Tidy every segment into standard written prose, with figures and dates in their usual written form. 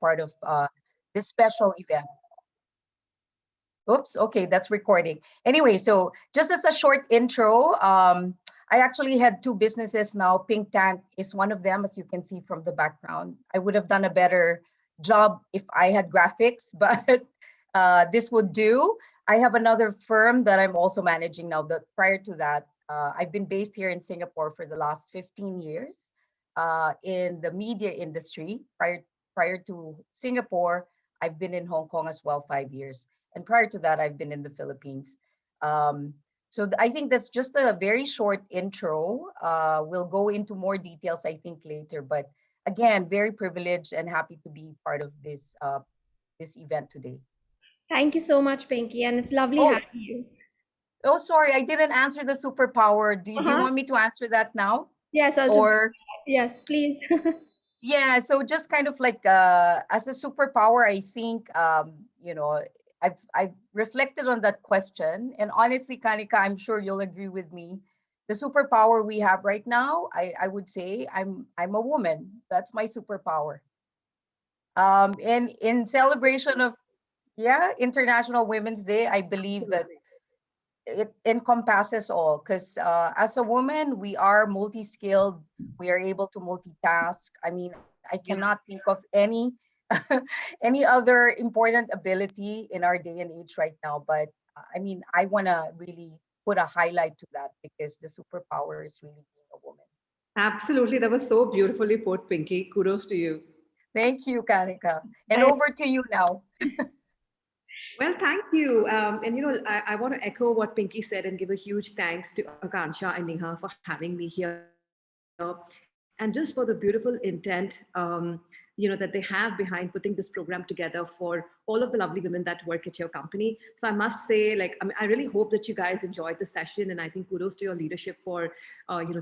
part of this special event. Oops, okay, that's recording. Anyway, so just as a short intro, I actually had two businesses now. Pink Tank is one of them, as you can see from the background. I would have done a better job if I had graphics, but this would do. I have another firm that I'm also managing now. But prior to that, I've been based here in Singapore for the last 15 years in the media industry. Prior to Singapore, I've been in Hong Kong as well, 5 years. And prior to that, I've been in the Philippines. I think that's just a very short intro. We'll go into more details, I think, later. But again, very privileged and happy to be part of this event today. Thank you so much, Pinky, and it's lovely Oh, having you. oh, sorry, I didn't answer the superpower. Do you Uh-huh. want me to answer that now? Yes, I'll just, Or yes, please. yeah, so just kind of like as a superpower, I think I've reflected on that question, and honestly, Kanika, I'm sure you'll agree with me. The superpower we have right now, I would say I'm a woman. That's my superpower. And in celebration of International Women's Day, I believe that it encompasses all because as a woman we are multi-skilled, we are able to multitask. I mean, I cannot Yeah. think of any any other important ability in our day and age right now, but I mean, I want to really put a highlight to that because the superpower is really being a woman. Absolutely. That was so beautifully put, Pinky. Kudos to you. Thank you, Kanika, and I, over to you now. Well, thank you. I want to echo what Pinky said and give a huge thanks to Akansha and Neha for having me here. And just for the beautiful intent, that they have behind putting this program together for all of the lovely women that work at your company. So I must say, I really hope that you guys enjoyed the session. And I think kudos to your leadership for,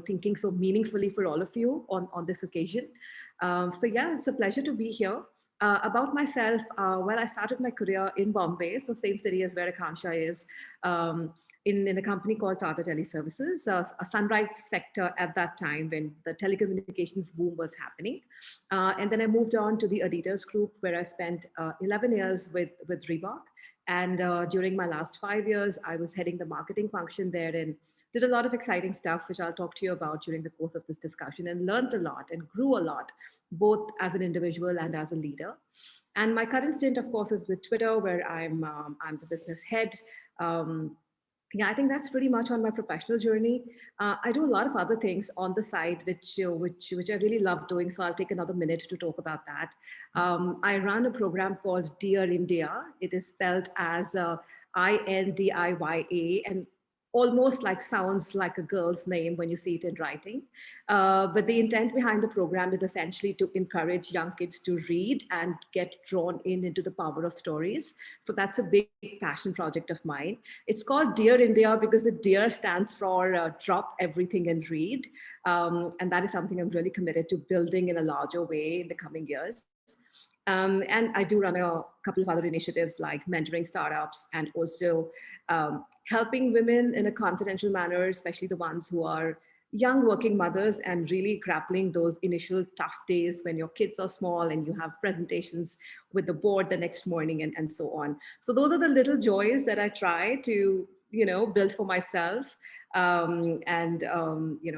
thinking so meaningfully for all of you on this occasion. Yeah, it's a pleasure to be here. About myself, well, I started my career in Bombay, so same city as where Akansha is, in a company called Tata Teleservices, a sunrise sector at that time when the telecommunications boom was happening. And then I moved on to the Adidas Group, where I spent 11 years with Reebok. And during my last 5 years, I was heading the marketing function there and did a lot of exciting stuff, which I'll talk to you about during the course of this discussion, and learned a lot and grew a lot, both as an individual and as a leader. And my current stint, of course, is with Twitter, where I'm the business head. Um, yeah, I think that's pretty much on my professional journey. I do a lot of other things on the side, which I really love doing. So I'll take another minute to talk about that. I run a program called Dear India. It is spelled as INDIYA, and almost like sounds like a girl's name when you see it in writing. But the intent behind the program is essentially to encourage young kids to read and get drawn into the power of stories. So that's a big passion project of mine. It's called Dear India because the Dear stands for drop everything and read. And that is something I'm really committed to building in a larger way in the coming years. And I do run a couple of other initiatives like mentoring startups and also helping women in a confidential manner, especially the ones who are young working mothers and really grappling those initial tough days when your kids are small and you have presentations with the board the next morning and so on. So those are the little joys that I try to build for myself, and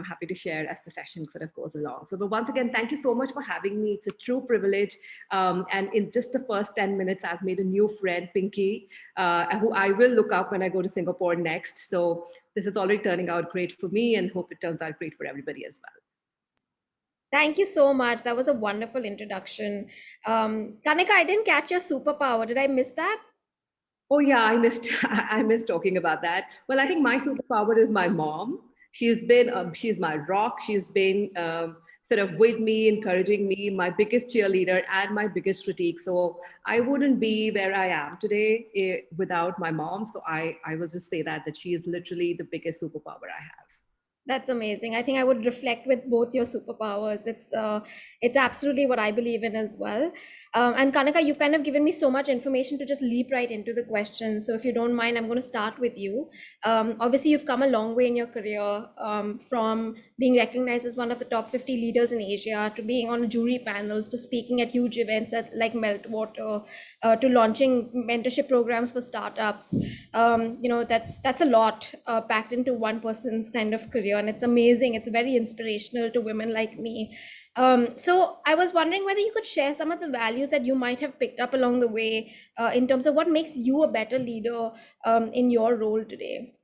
happy to share as the session sort of goes along. So, but once again, thank you so much for having me. It's a true privilege. And in just the first 10 minutes, I've made a new friend, Pinky, who I will look up when I go to Singapore next. So this is already turning out great for me, and hope it turns out great for everybody as well. Thank you so much. That was a wonderful introduction. Kanika, I didn't catch your superpower. Did I miss that? Oh yeah, I missed I missed talking about that. Well, I think my superpower is my mom. She's my rock. She's been sort of with me, encouraging me, my biggest cheerleader and my biggest critique. So I wouldn't be where I am today without my mom. So I will just say that she is literally the biggest superpower I have. That's amazing. I think I would reflect with both your superpowers. It's absolutely what I believe in as well. And Kanika, you've kind of given me so much information to just leap right into the questions. So if you don't mind, I'm going to start with you. Obviously, you've come a long way in your career, from being recognized as one of the top 50 leaders in Asia, to being on jury panels, to speaking at huge events like Meltwater, to launching mentorship programs for startups. That's a lot packed into one person's kind of career, and it's amazing. It's very inspirational to women like me. So I was wondering whether you could share some of the values that you might have picked up along the way, in terms of what makes you a better leader in your role today.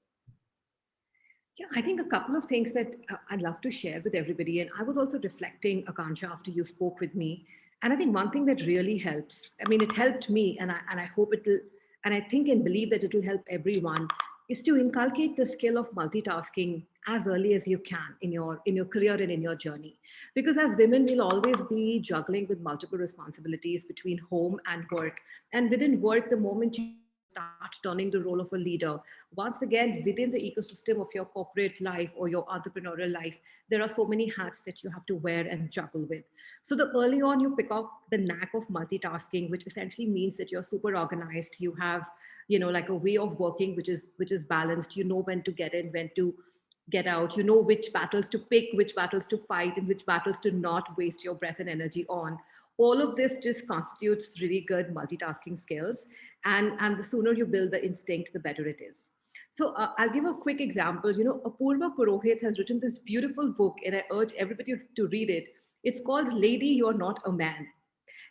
Yeah, I think a couple of things that I'd love to share with everybody. And I was also reflecting, Akansha, after you spoke with me. And I think one thing that really helps, I mean, it helped me, and I hope it'll, and I think and believe that it'll help everyone, is to inculcate the skill of multitasking as early as you can in your career and in your journey. Because as women, we'll always be juggling with multiple responsibilities between home and work. And within work, the moment you start turning the role of a leader, once again, within the ecosystem of your corporate life or your entrepreneurial life, there are so many hats that you have to wear and juggle with. So the early on you pick up the knack of multitasking, which essentially means that you're super organized. You have, like a way of working which is balanced. You know when to get in, when to get out. You know which battles to pick, which battles to fight, and which battles to not waste your breath and energy on. All of this just constitutes really good multitasking skills. And the sooner you build the instinct, the better it is. So I'll give a quick example. Apurva Purohit has written this beautiful book, and I urge everybody to read it. It's called Lady, You're Not a Man.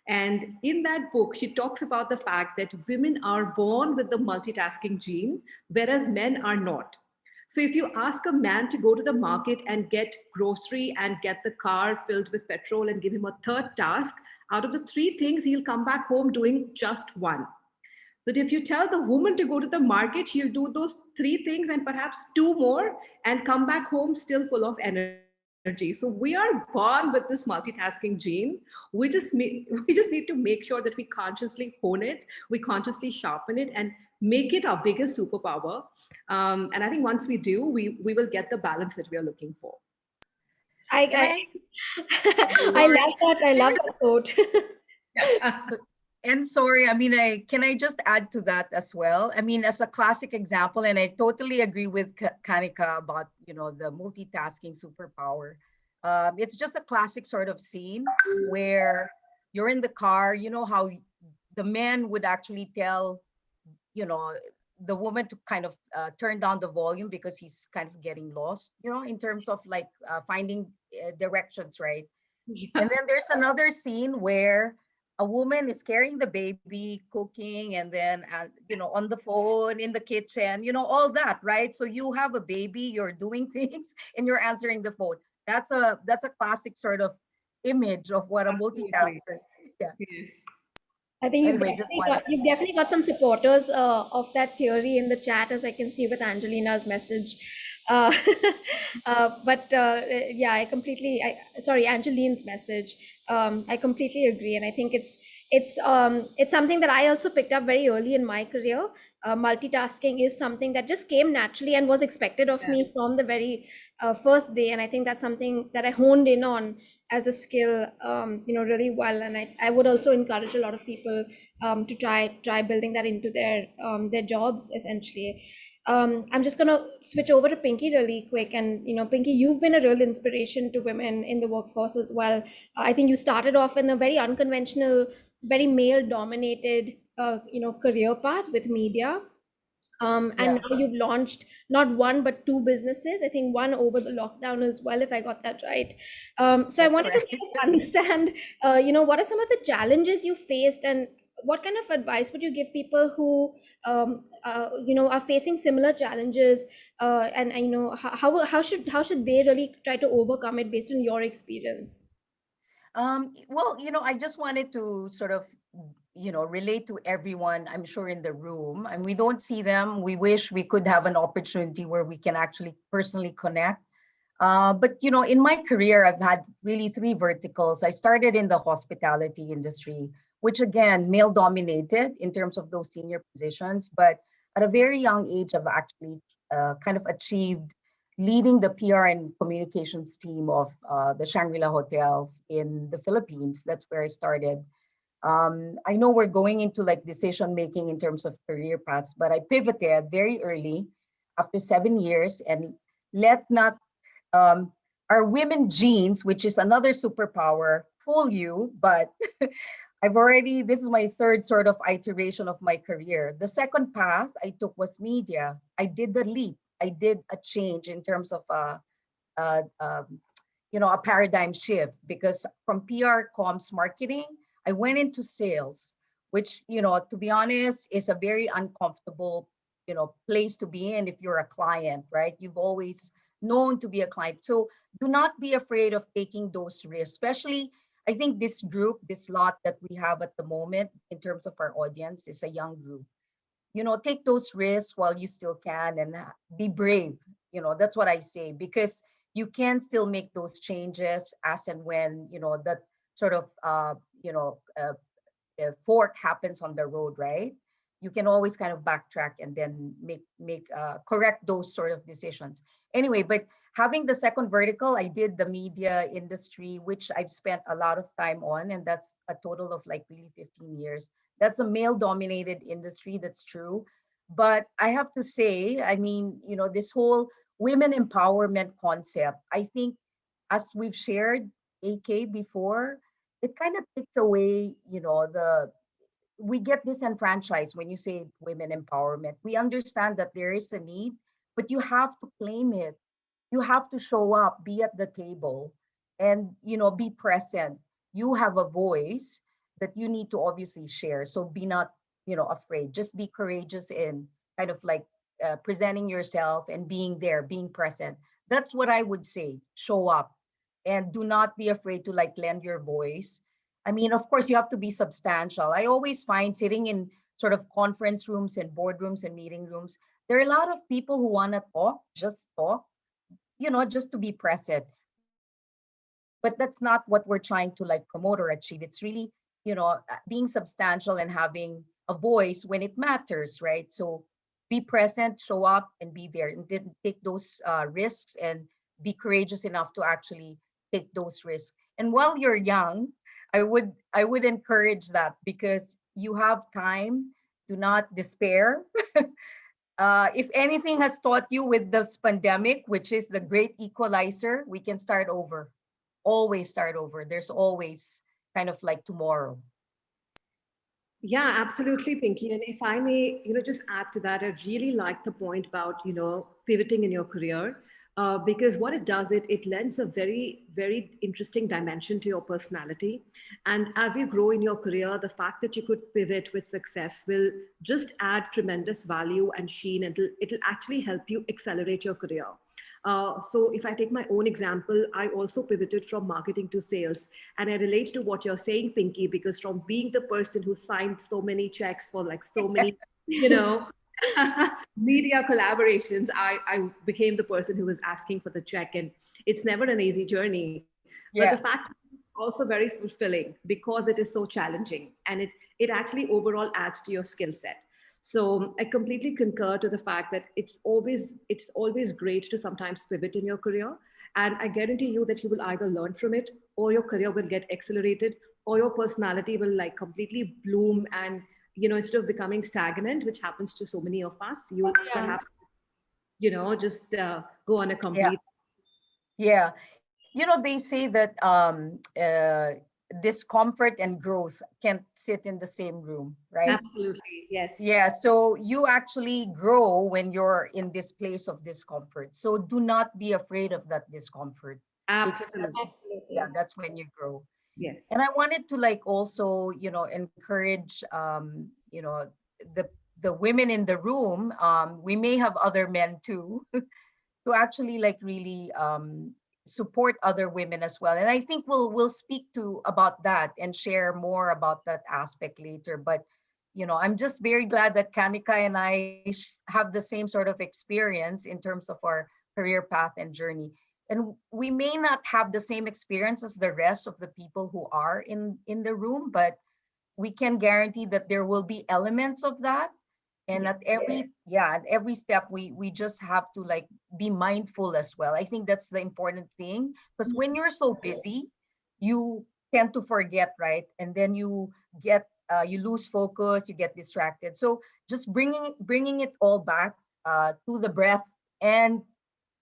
And in that book, she talks about the fact that women are born with the multitasking gene, whereas men are not. So if you ask a man to go to the market and get grocery and get the car filled with petrol and give him a third task, out of the three things, he'll come back home doing just one. But if you tell the woman to go to the market, she'll do those three things and perhaps two more and come back home still full of energy. So we are born with this multitasking gene. We just need to make sure that we consciously hone it, we consciously sharpen it, and make it our biggest superpower. And I think once we do, we will get the balance that we are looking for. Can I, I? I Sorry. love that. I love that quote. And sorry, I mean, can I just add to that as well? I mean, as a classic example, and I totally agree with Kanika about, the multitasking superpower. It's just a classic sort of scene where you're in the car, how the man would actually tell, you know, the woman to kind of turn down the volume because he's kind of getting lost, in terms of like finding directions, right? And then there's another scene where a woman is carrying the baby, cooking, and then on the phone in the kitchen, all that, right? So you have a baby, you're doing things, and you're answering the phone. That's a classic sort of image of what a Absolutely. multitasker is. Yeah. Yes. I think Anyway, just wanted to. you've definitely got some supporters of that theory in the chat, as I can see with Angelina's message. Uh, yeah, sorry, Angeline's message. I completely agree, and I think it's something that I also picked up very early in my career. Multitasking is something that just came naturally and was expected of Yeah. me from the very first day, and I think that's something that I honed in on as a skill, really well. And I would also encourage a lot of people to try building that into their jobs essentially. I'm just gonna switch over to Pinky really quick, and Pinky, you've been a real inspiration to women in the workforce as well. I think you started off in a very unconventional, very male-dominated, career path with media. And Yeah, now you've launched not one but two businesses. I think one over the lockdown as well, if I got that right. So I that's wanted to correct. kind of understand, what are some of the challenges you faced, and what kind of advice would you give people who, are facing similar challenges, and how should they really try to overcome it based on your experience? Well, I just wanted to sort of, relate to everyone, I'm sure, in the room. And we don't see them. We wish we could have an opportunity where we can actually personally connect. But, in my career, I've had really three verticals. I started in the hospitality industry, which again, male dominated in terms of those senior positions. But at a very young age, I've actually kind of achieved leading the PR and communications team of the Shangri-La hotels in the Philippines. That's where I started. I know we're going into like decision making in terms of career paths, but I pivoted very early after 7 years, and let not um, our women genes, which is another superpower, fool you. But this is my third sort of iteration of my career. The second path I took was media. I did the leap. I did a change in terms of uh, um, a paradigm shift, because from PR comms marketing, I went into sales, which, to be honest, is a very uncomfortable, place to be in if you're a client, right? You've always known to be a client. So do not be afraid of taking those risks, especially I think this group, this lot that we have at the moment in terms of our audience is a young group. Take those risks while you still can, and be brave. That's what I say, because you can still make those changes as and when, that sort of, fork happens on the road, right? You can always kind of backtrack and then correct those sort of decisions. Anyway, but having the second vertical, I did the media industry, which I've spent a lot of time on, and that's a total of like really 15 years. That's a male dominated industry, that's true. But I have to say, I mean, this whole women empowerment concept, I think, as we've shared, AK, before, it kind of takes away, we get disenfranchised when you say women empowerment. We understand that there is a need, but you have to claim it. You have to show up, be at the table, and be present. You have a voice that you need to obviously share. So be not, afraid. Just be courageous in kind of like presenting yourself and being there, being present. That's what I would say. Show up, and do not be afraid to like lend your voice. I mean, of course, you have to be substantial. I always find sitting in sort of conference rooms and boardrooms and meeting rooms, there are a lot of people who want to talk, just to be present. But that's not what we're trying to like promote or achieve. It's really, being substantial and having a voice when it matters, right? So be present, show up, and be there, and then take those risks, and be courageous enough to actually take those risks. And while you're young, I would encourage that, because you have time. Do not despair. If anything has taught you with this pandemic, which is the great equalizer, we can start over. Always start over. There's always kind of like tomorrow. Yeah, absolutely, Pinky. And if I may, just add to that, I really like the point about, pivoting in your career, because what it does, it lends a very, very interesting dimension to your personality. And as you grow in your career, the fact that you could pivot with success will just add tremendous value and sheen, and it'll actually help you accelerate your career. So if I take my own example, I also pivoted from marketing to sales. And I relate to what you're saying, Pinky, because from being the person who signed so many checks for like so many, you know, media collaborations, I became the person who was asking for the check. And it's never an easy journey. But the Yeah. fact is also very fulfilling because it is so challenging, and it actually overall adds to your skill set. So I completely concur to the fact that it's always great to sometimes pivot in your career. And I guarantee you that you will either learn from it, or your career will get accelerated, or your personality will like completely bloom. And instead of becoming stagnant, which happens to so many of us, you will Yeah. perhaps just go on a Yeah. complete. Yeah. They say that discomfort and growth can't sit in the same room, right? Absolutely, yes. Yeah, so you actually grow when you're in this place of discomfort. So do not be afraid of that discomfort, because Absolutely, yeah, Absolutely. that's when you grow. yes. And I wanted to like also, encourage the women in the room. We may have other men too, to actually like really support other women as well. And I think we'll speak to about that and share more about that aspect later. But I'm just very glad that Kanika and I have the same sort of experience in terms of our career path and journey. And we may not have the same experience as the rest of the people who are in the room, but we can guarantee that there will be elements of that. And Yeah. at every step, we just have to like be mindful as well. I think that's the important thing, because when you're so busy, you tend to forget, right? And then you get you lose focus, you get distracted. So just bringing it all back to the breath and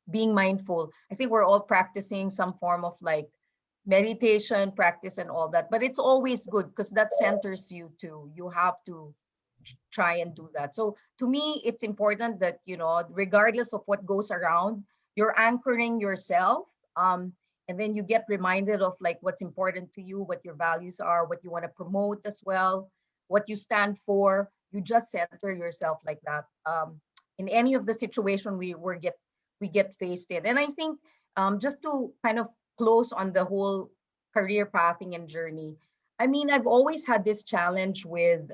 being mindful. I think we're all practicing some form of like meditation practice and all that, but it's always good because that centers you too. You have to try and do that. So to me, it's important that, regardless of what goes around, you're anchoring yourself. And then you get reminded of like what's important to you, what your values are, what you want to promote as well, what you stand for. You just center yourself like that. In any of the situation we get faced in. And I think just to kind of close on the whole career pathing and journey, I mean, I've always had this challenge with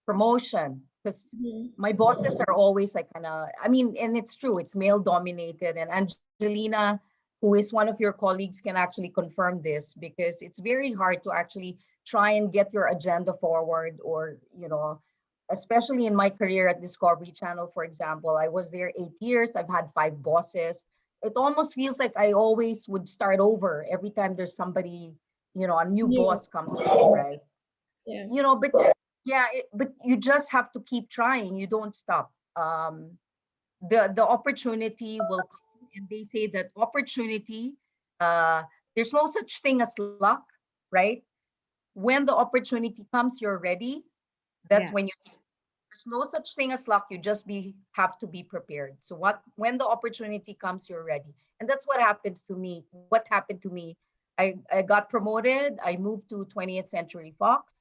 promotion because Mhm. my bosses are always like kind of, I mean, and it's true, it's male dominated. And Angelina, who is one of your colleagues, can actually confirm this because it's very hard to actually try and get your agenda forward, or, especially in my career at Discovery Channel, for example. I was there 8 years, I've had 5 bosses. It almost feels like I always would start over every time there's somebody, a new New. boss comes in, right? Yeah. But yeah, but you just have to keep trying. You don't stop. The opportunity will come, and they say that opportunity, uh, there's no such thing as luck, right? When the opportunity comes, you're ready. That's Yeah. when you take. There's no such thing as luck. You just be have to be prepared. So when the opportunity comes, you're ready. And that's what happens to me. What happened to me? I got promoted. I moved to 20th Century Fox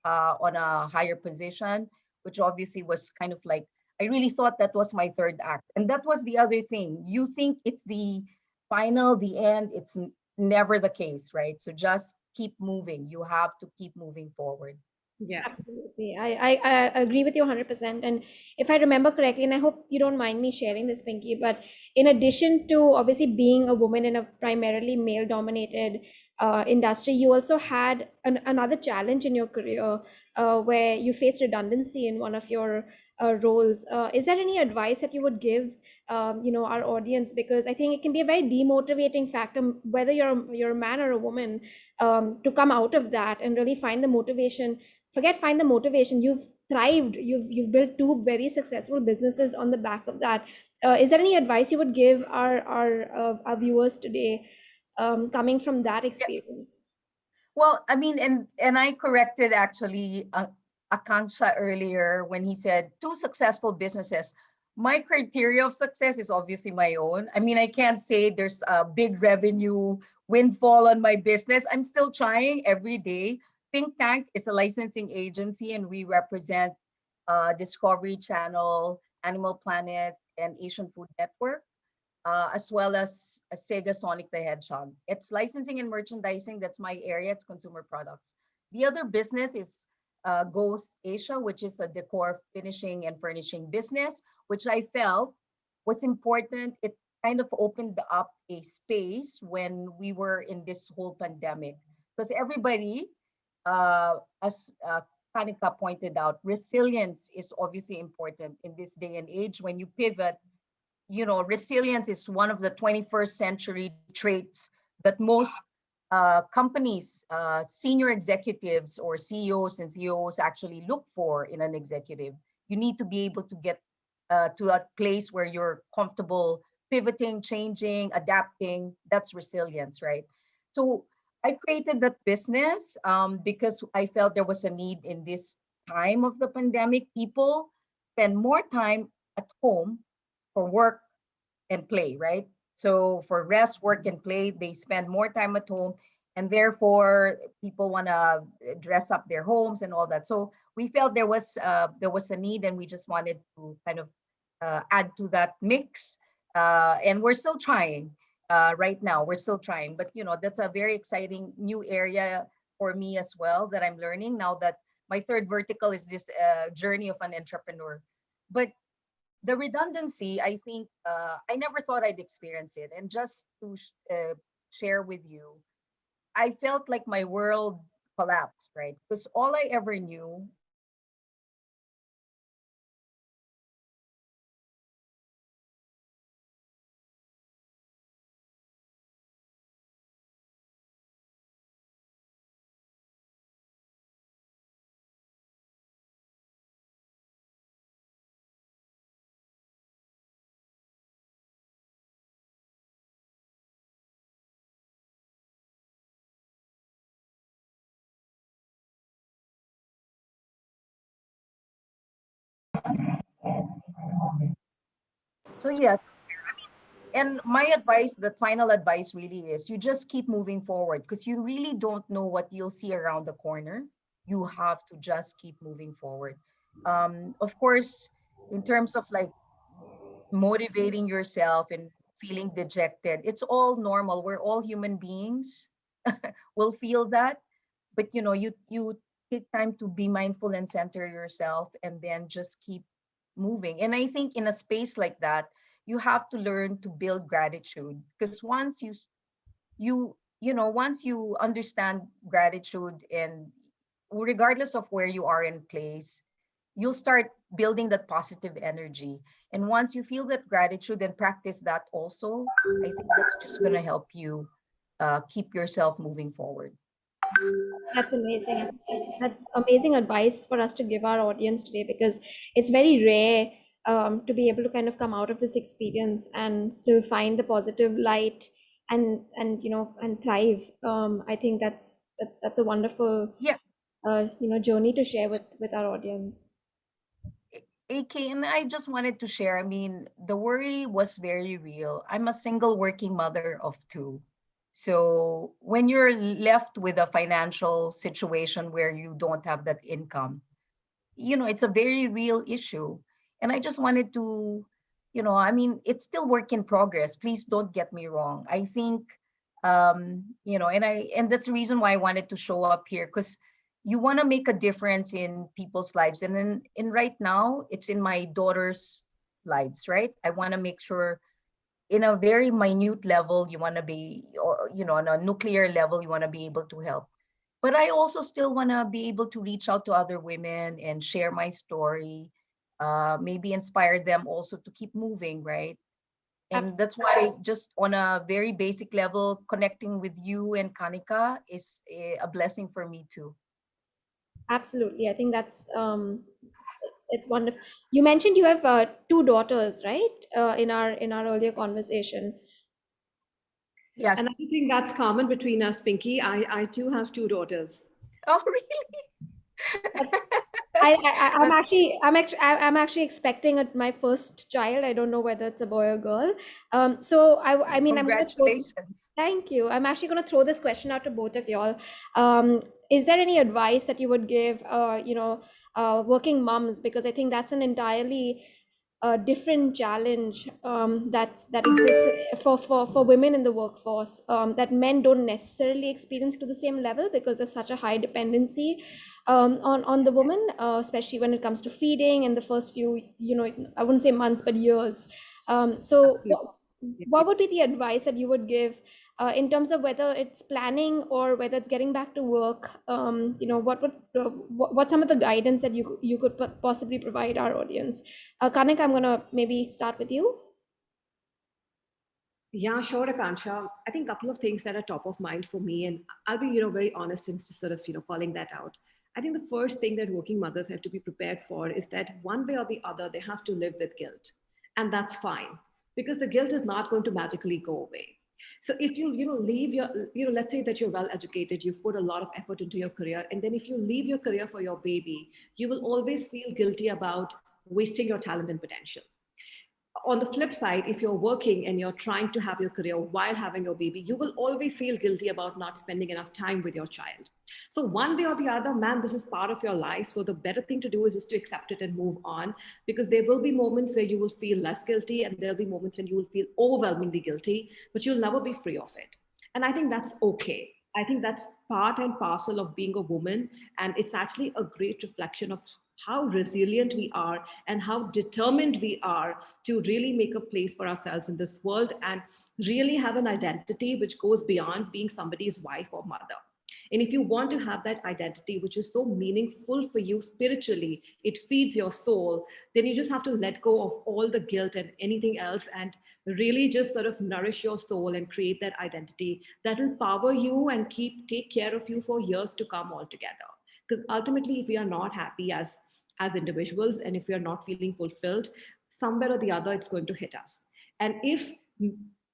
on a higher position, which obviously was kind of like, I really thought that was my third act. And that was the other thing. You think it's the final, the end. It's never the case, right? So just keep moving. You have to keep moving forward. Yeah. Absolutely. I agree with you 100%. And if I remember correctly, and I hope you don't mind me sharing this, Pinky, but in addition to obviously being a woman in a primarily male dominated industry, you also had another challenge in your career where you faced redundancy in one of your roles. Is there any advice that you would give, our audience? Because I think it can be a very demotivating factor, whether you're a man or a woman, to come out of that and really find the motivation. Find the motivation. You've thrived. You've built two very successful businesses on the back of that. Is there any advice you would give our viewers today, coming from that experience? Well, I mean, and I corrected actually Akanksha earlier when he said two successful businesses. My criteria of success is obviously my own. I mean, I can't say there's a big revenue windfall on my business. I'm still trying every day. Think Tank is a licensing agency, and we represent Discovery Channel, Animal Planet, and Asian Food Network, as well as Sega Sonic the Hedgehog. It's licensing and merchandising. That's my area. It's consumer products. The other business is Ghost Asia, which is a decor finishing and furnishing business, which I felt was important. It kind of opened up a space when we were in this whole pandemic, because everybody, as Kanika pointed out, resilience is obviously important in this day and age. When you pivot, resilience is one of the 21st century traits that most companies, senior executives or CEOs and CEOs actually look for in an executive. You need to be able to get to a place where you're comfortable pivoting, changing, adapting. That's resilience, right? So I created that business because I felt there was a need in this time of the pandemic. People spend more time at home for work and play, right? So for rest, work, and play, they spend more time at home, and therefore people want to dress up their homes and all that. So we felt there was a need, and we just wanted to kind of add to that mix. And we're still trying. Right now, we're still trying, but that's a very exciting new area for me as well that I'm learning now that my third vertical is this journey of an entrepreneur. But the redundancy, I think I never thought I'd experience it. And just to share with you, I felt like my world collapsed, right? Because all I ever knew was work, work, So yes, and my advice, the final advice really is you just keep moving forward because you really don't know what you'll see around the corner. You have to just keep moving forward. Of course, in terms of like motivating yourself and feeling dejected, it's all normal. We're all human beings. We'll feel that, but you take time to be mindful and center yourself, and then just keep moving. And I think in a space like that, you have to learn to build gratitude, because once once you understand gratitude, and regardless of where you are in place, you'll start building that positive energy. And once you feel that gratitude and practice that also, I think that's just going to help you keep yourself moving forward. That's amazing. I think that's amazing advice for us to give our audience today, because it's very rare to be able to kind of come out of this experience and still find the positive light and and thrive. I think that's a wonderful Yeah. journey to share with our audience. AK, and I just wanted to share, I mean, the worry was very real. I'm a single working mother of two. So when you're left with a financial situation where you don't have that income, it's a very real issue. And I just wanted to, I mean, it's still work in progress. Please don't get me wrong. I think, and that's the reason why I wanted to show up here, because you want to make a difference in people's lives. And then in right now, it's in my daughter's lives, right? I want to make sure in a very minute level, you want to be, or, on a nuclear level, you want to be able to help. But I also still want to be able to reach out to other women and share my story, maybe inspire them also to keep moving, right? And that's why, just on a very basic level, connecting with you and Kanika is a blessing for me too. Absolutely. I think that's it's wonderful. You mentioned you have two daughters, right? In our earlier conversation. Yes. And I think that's common between us, Pinky. I too have two daughters. Oh, really? I'm That's actually I'm actually expecting my first child. I don't know whether it's a boy or girl. So I mean, I'm gonna throw. congratulations. Thank you. I'm actually gonna throw this question out to both of y'all. Is there any advice that you would give, working moms? Because I think that's an entirely different challenge that exists for women in the workforce, that men don't necessarily experience to the same level, because there's such a high dependency on the woman, especially when it comes to feeding in the first few, I wouldn't say months, but years. So Absolutely. what would be the advice that you would give in terms of whether it's planning or whether it's getting back to work? What's some of the guidance that you could possibly provide our audience? Kanik, I'm gonna maybe start with you. Yeah, sure, Akansha. I think a couple of things that are top of mind for me, and I'll be, very honest in sort of, calling that out. I think the first thing that working mothers have to be prepared for is that one way or the other, they have to live with guilt. And that's fine, because the guilt is not going to magically go away. So if you, leave your, let's say that you're well educated, you've put a lot of effort into your career, and then if you leave your career for your baby, you will always feel guilty about wasting your talent and potential. On the flip side, if you're working and you're trying to have your career while having your baby, you will always feel guilty about not spending enough time with your child. So one way or the other, man, this is part of your life. So the better thing to do is just to accept it and move on, because there will be moments where you will feel less guilty, and there'll be moments when you will feel overwhelmingly guilty, but you'll never be free of it. And I think that's okay. I think that's part and parcel of being a woman. And it's actually a great reflection of how resilient we are and how determined we are to really make a place for ourselves in this world and really have an identity which goes beyond being somebody's wife or mother. And if you want to have that identity, which is so meaningful for you spiritually, it feeds your soul, then you just have to let go of all the guilt and anything else and really just sort of nourish your soul and create that identity that will power you and take care of you for years to come altogether. Because ultimately, if we are not happy as individuals, and if we are not feeling fulfilled, somewhere or the other, it's going to hit us. And if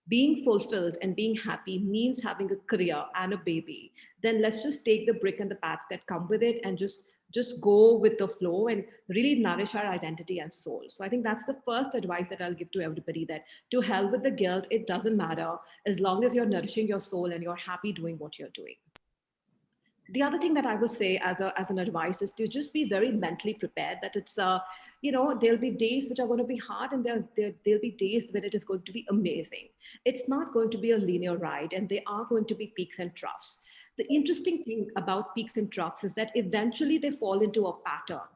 being fulfilled and being happy means having a career and a baby, then let's just take the brick and the pats that come with it and just just go with the flow and really nourish our identity and soul. So I think that's the first advice that I'll give to everybody, that to hell with the guilt, it doesn't matter as long as you're nourishing your soul and you're happy doing what you're doing. The other thing that I would say as an advice is to just be very mentally prepared that it's, there'll be days which are going to be hard, and there'll be days when it is going to be amazing. It's not going to be a linear ride, and there are going to be peaks and troughs. The interesting thing about peaks and troughs is that eventually they fall into a pattern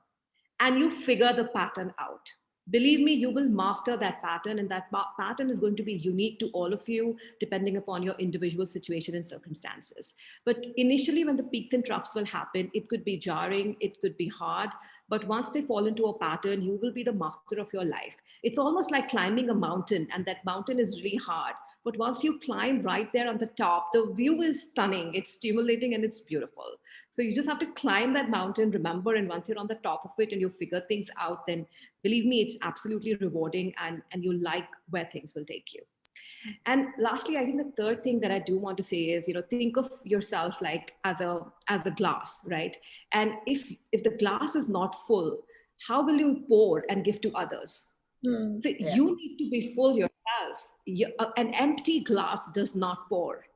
and you figure the pattern out. Believe me, you will master that pattern, and that pattern is going to be unique to all of you, depending upon your individual situation and circumstances. But initially, when the peaks and troughs will happen, it could be jarring, it could be hard. But once they fall into a pattern, you will be the master of your life. It's almost like climbing a mountain, and that mountain is really hard. But once you climb right there on the top, the view is stunning, it's stimulating, and it's beautiful. So you just have to climb that mountain, remember, and once you're on the top of it and you figure things out, then believe me, it's absolutely rewarding, and you like where things will take you. And lastly, I think the third thing that I do want to say is, think of yourself like as a glass, right? And if the glass is not full, how will you pour and give to others? So Yeah. you need to be full yourself. An empty glass does not pour.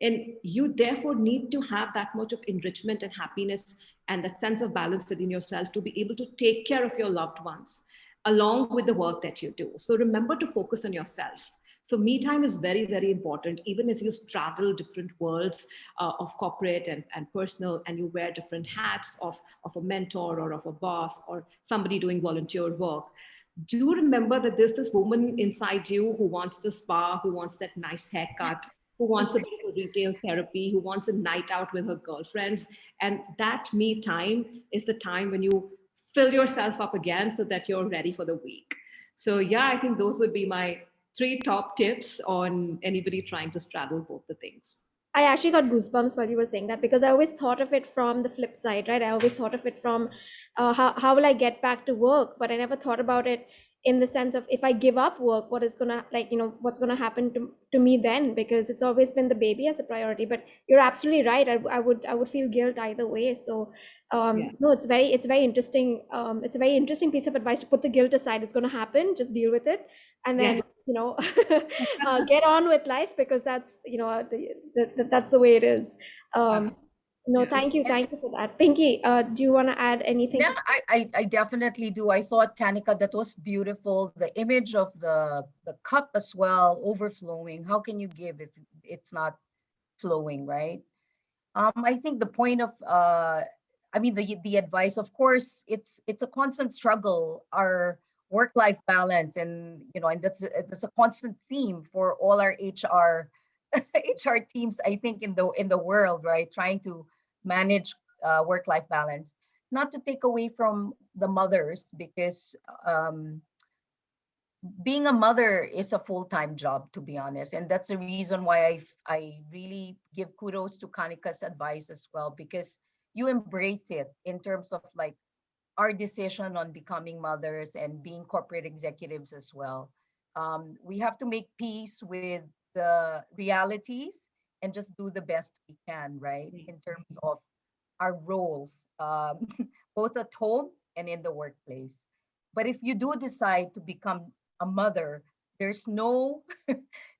And you therefore need to have that much of enrichment and happiness and that sense of balance within yourself to be able to take care of your loved ones along with the work that you do. So remember to focus on yourself. So me time is very, very important, even as you straddle different worlds of corporate and personal, and you wear different hats of a mentor or of a boss or somebody doing volunteer work. Do remember that there's this woman inside you who wants the spa, who wants that nice haircut, who wants a bit of a retail therapy, who wants a night out with her girlfriends. And that me time is the time when you fill yourself up again so that you're ready for the week. So yeah, I think those would be my 3 top tips on anybody trying to straddle both the things. I actually got goosebumps while you were saying that, because I always thought of it from the flip side, right? I always thought of it from how will I get back to work? But I never thought about it in the sense of, if I give up work, what is gonna, what's gonna happen to me then? Because it's always been the baby as a priority. But you're absolutely right. I would feel guilt either way. So Yeah. no, it's very interesting. It's a very interesting piece of advice to put the guilt aside. It's gonna happen. Just deal with it, and then Yes. get on with life, because that's that's the way it is. No, Yeah. thank you for that. Pinky, do you want to add anything? Yeah, I definitely do. I thought, Kanika, that was beautiful. The image of the cup as well, overflowing. How can you give if it's not flowing, right? I think the point of I mean the advice, of course, it's a constant struggle, our work-life balance, and and that's a constant theme for all our HR HR teams, I think, in the world, right? Trying to manage work-life balance. Not to take away from the mothers, because being a mother is a full-time job, to be honest, and that's the reason why I really give kudos to Kanika's advice as well, because you embrace it in terms of like our decision on becoming mothers and being corporate executives as well. We have to make peace with the realities and just do the best we can, right, in terms of our roles, both at home and in the workplace. But if you do decide to become a mother, there's no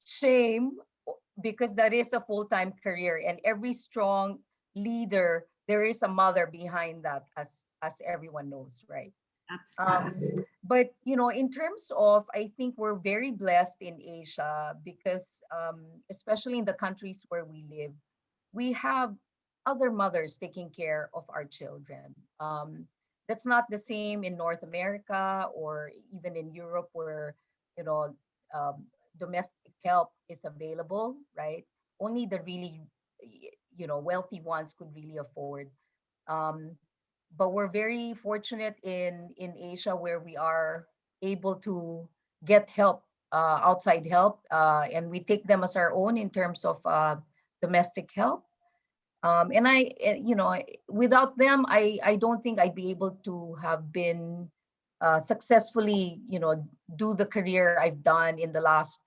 shame, because that is a full-time career, and every strong leader, there is a mother behind that, as everyone knows, right? Absolutely. But in terms of, I think we're very blessed in Asia, because especially in the countries where we live, we have other mothers taking care of our children. That's not the same in North America or even in Europe, where you know um, domestic help is available, right? Only the really wealthy ones could really afford. Um, but we're very fortunate in Asia, where we are able to get help, outside help, and we take them as our own in terms of domestic help. And without them, I don't think I'd be able to have been successfully, do the career I've done in the last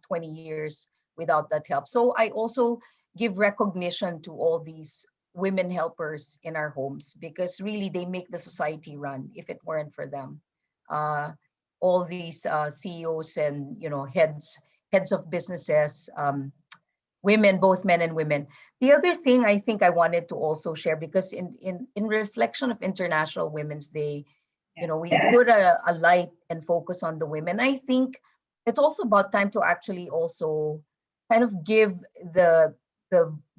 20 years without that help. So I also give recognition to all these women helpers in our homes, because really they make the society run. If it weren't for them, uh, all these CEOs and heads of businesses, women, both men and women. The other thing I think I wanted to also share, because in reflection of International Women's Day, we put a light and focus on the women. I think it's also about time to actually also kind of give the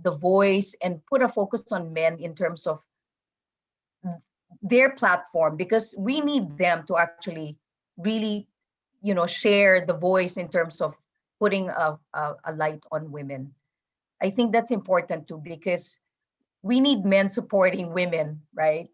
the voice and put a focus on men in terms of their platform, because we need them to actually really share the voice in terms of putting a light on women. I think that's important too, because we need men supporting women, right?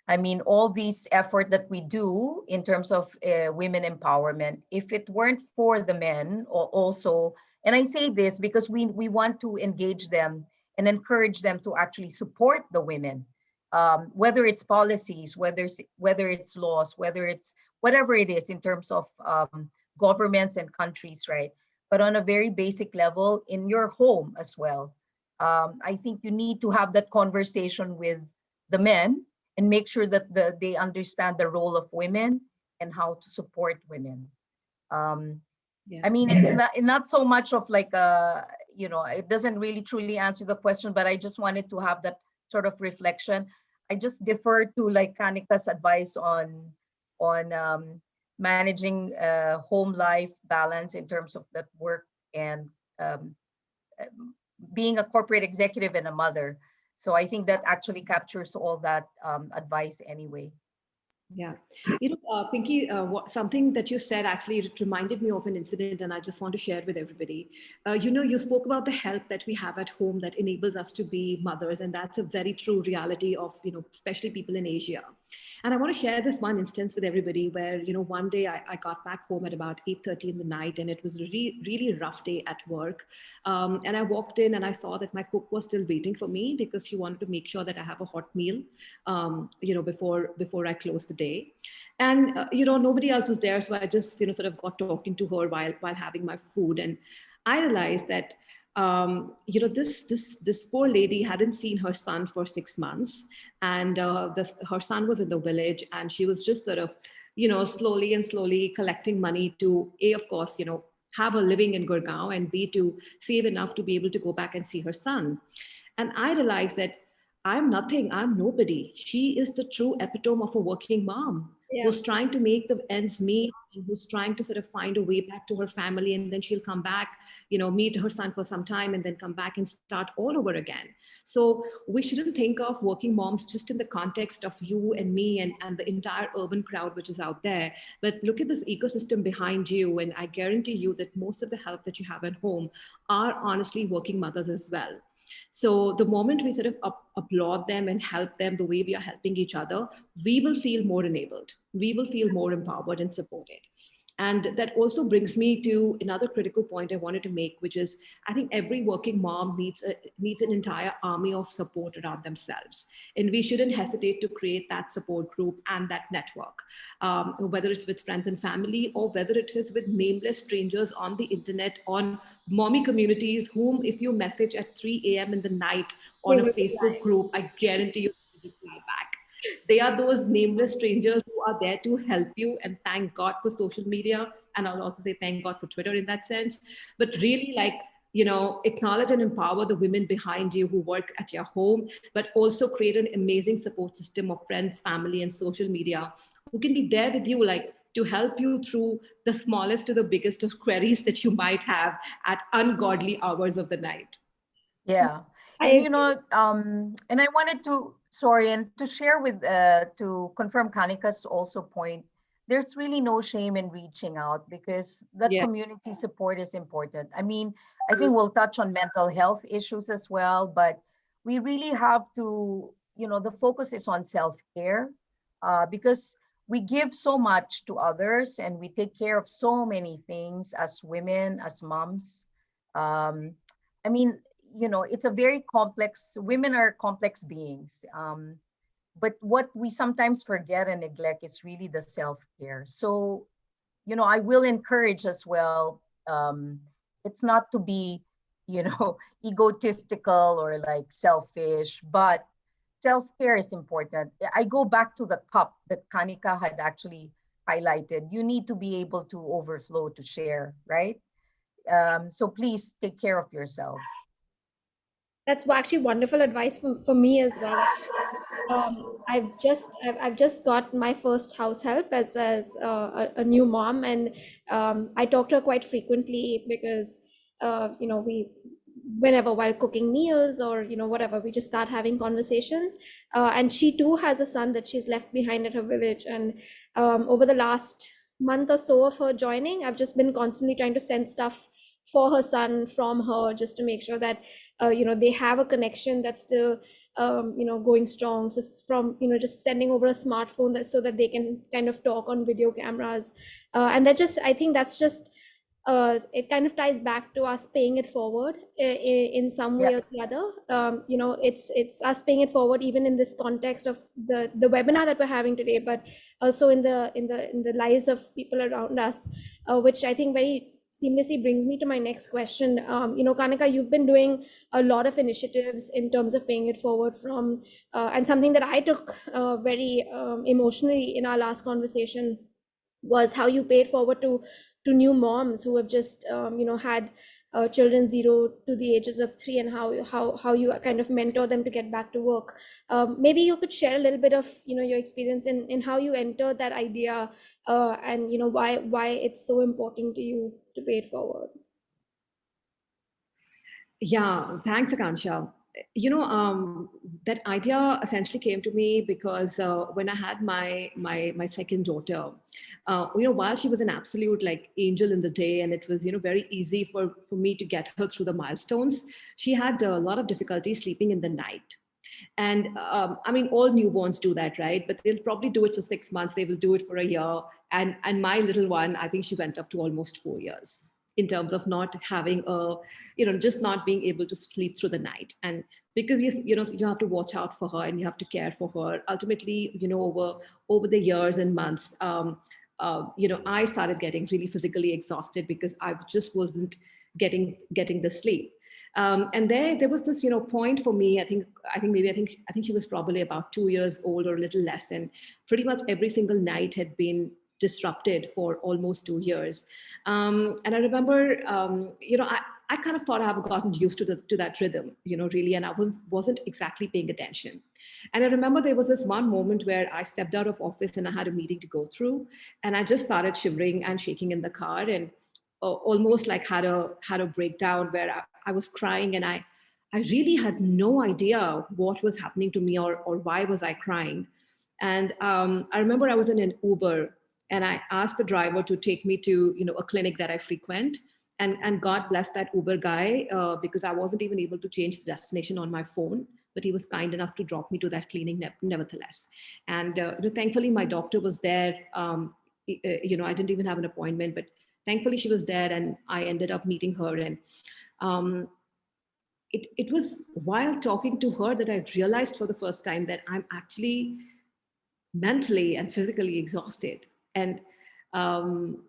I mean, all these effort that we do in terms of women empowerment, if it weren't for the men also, and I say this because we want to engage them and encourage them to actually support the women, whether it's policies, whether it's laws, whether it's whatever it is in terms of governments and countries, right? But on a very basic level, in your home as well, I think you need to have that conversation with the men and make sure that they understand the role of women and how to support women. Um, I Yeah. mean, it's not so much of like it doesn't really truly answer the question, but I just wanted to have that sort of reflection. I just defer to like Kanika's advice on managing home life balance in terms of that work and um, being a corporate executive and a mother. So I think that actually captures all that advice anyway. Yeah. Pinky, something that you said actually it reminded me of an incident, and I just want to share it with everybody. You spoke about the help that we have at home that enables us to be mothers, and that's a very true reality of, especially people in Asia. And I want to share this one instance with everybody where, one day I got back home at about 8:30 in the night, and it was a really, really rough day at work. And I walked in and I saw that my cook was still waiting for me because she wanted to make sure that I have a hot meal, before I closed the day. And nobody else was there, so I just sort of got talking to her while having my food. And I realized that this poor lady hadn't seen her son for 6 months, and her son was in the village, and she was just sort of slowly and slowly collecting money to, a, of course, have a living in Gurgaon, and b, to save enough to be able to go back and see her son. And I realized that I'm nothing, I'm nobody. She is the true epitome of a working mom Yeah. who's trying to make the ends meet, and who's trying to sort of find a way back to her family. And then she'll come back, meet her son for some time, and then come back and start all over again. So we shouldn't think of working moms just in the context of you and me and the entire urban crowd which is out there. But look at this ecosystem behind you. And I guarantee you that most of the help that you have at home are honestly working mothers as well. So the moment we sort of applaud them and help them the way we are helping each other, we will feel more enabled. We will feel more empowered and supported. And that also brings me to another critical point I wanted to make, which is I think every working mom needs an entire army of support around themselves. And we shouldn't hesitate to create that support group and that network, whether it's with friends and family or whether it is with nameless strangers on the internet, on mommy communities, whom if you message at 3 a.m. in the night on They a will Facebook reply. group, I guarantee you will reply back. They are those nameless strangers who are there to help you. And thank God for social media. And I'll also say thank God for Twitter in that sense. But really, like, acknowledge and empower the women behind you who work at your home, but also create an amazing support system of friends, family, and social media who can be there with you, like, to help you through the smallest to the biggest of queries that you might have at ungodly hours of the night. Yeah. I And agree. and I wanted to, sorry, and to share with to confirm Kanika's also point, there's really no shame in reaching out, because that Yeah. community support is important. I mean, I think we'll touch on mental health issues as well, but we really have to, the focus is on self-care, because we give so much to others and we take care of so many things as women, as moms. Um, I mean, it's a very complex, women are complex beings. But what we sometimes forget and neglect is really the self-care. So, I will encourage as well, it's not to be egotistical or like selfish, but self-care is important. I go back to the cup that Kanika had actually highlighted. You need to be able to overflow to share, right? So please take care of yourselves. That's actually wonderful advice for me as well. I've just got my first house help as a new mom, and I talk to her quite frequently because we whenever while cooking meals or whatever, we just start having conversations. And she too has a son that she's left behind at her village, and over the last month or so of her joining, I've just been constantly trying to send stuff for her son from her, just to make sure that they have a connection that's still going strong. So from just sending over a smartphone so that they can kind of talk on video cameras, and that just I think that's just it kind of ties back to us paying it forward in some Yeah, way or the other. It's us paying it forward even in this context of the webinar that we're having today, but also in the lives of people around us, which I think very seamlessly brings me to my next question. Kanika, you've been doing a lot of initiatives in terms of paying it forward from, and something that I took very emotionally in our last conversation was how you paid forward to new moms who have just had children 0 to the ages of 3, and how you kind of mentor them to get back to work. Maybe you could share a little bit of your experience in how you entered that idea, and why it's so important to you to pay it forward. Yeah, thanks, Akansha. That idea essentially came to me because when I had my second daughter, while she was an absolute like angel in the day, and it was very easy for me to get her through the milestones, she had a lot of difficulty sleeping in the night. And I mean, all newborns do that, right? But they'll probably do it for 6 months. They will do it for a year. And my little one, I think she went up to almost 4 years in terms of not having just not being able to sleep through the night. And because you have to watch out for her and you have to care for her. Ultimately, over the years and months, I started getting really physically exhausted because I just wasn't getting the sleep. And there was this point for me. I think she was probably about 2 years old or a little less, and pretty much every single night had been disrupted for almost 2 years. And I remember, I kind of thought I have gotten used to that rhythm, really, and I wasn't exactly paying attention. And I remember there was this one moment where I stepped out of office and I had a meeting to go through, and I just started shivering and shaking in the car, and almost like had a breakdown where I was crying, and I really had no idea what was happening to me, or why was I crying. And I remember I was in an Uber, and I asked the driver to take me to a clinic that I frequent. And God bless that Uber guy, because I wasn't even able to change the destination on my phone, but he was kind enough to drop me to that clinic nevertheless. And thankfully my doctor was there. I didn't even have an appointment, but thankfully she was there, and I ended up meeting her. And um, it was while talking to her that I realized for the first time that I'm actually mentally and physically exhausted. And um,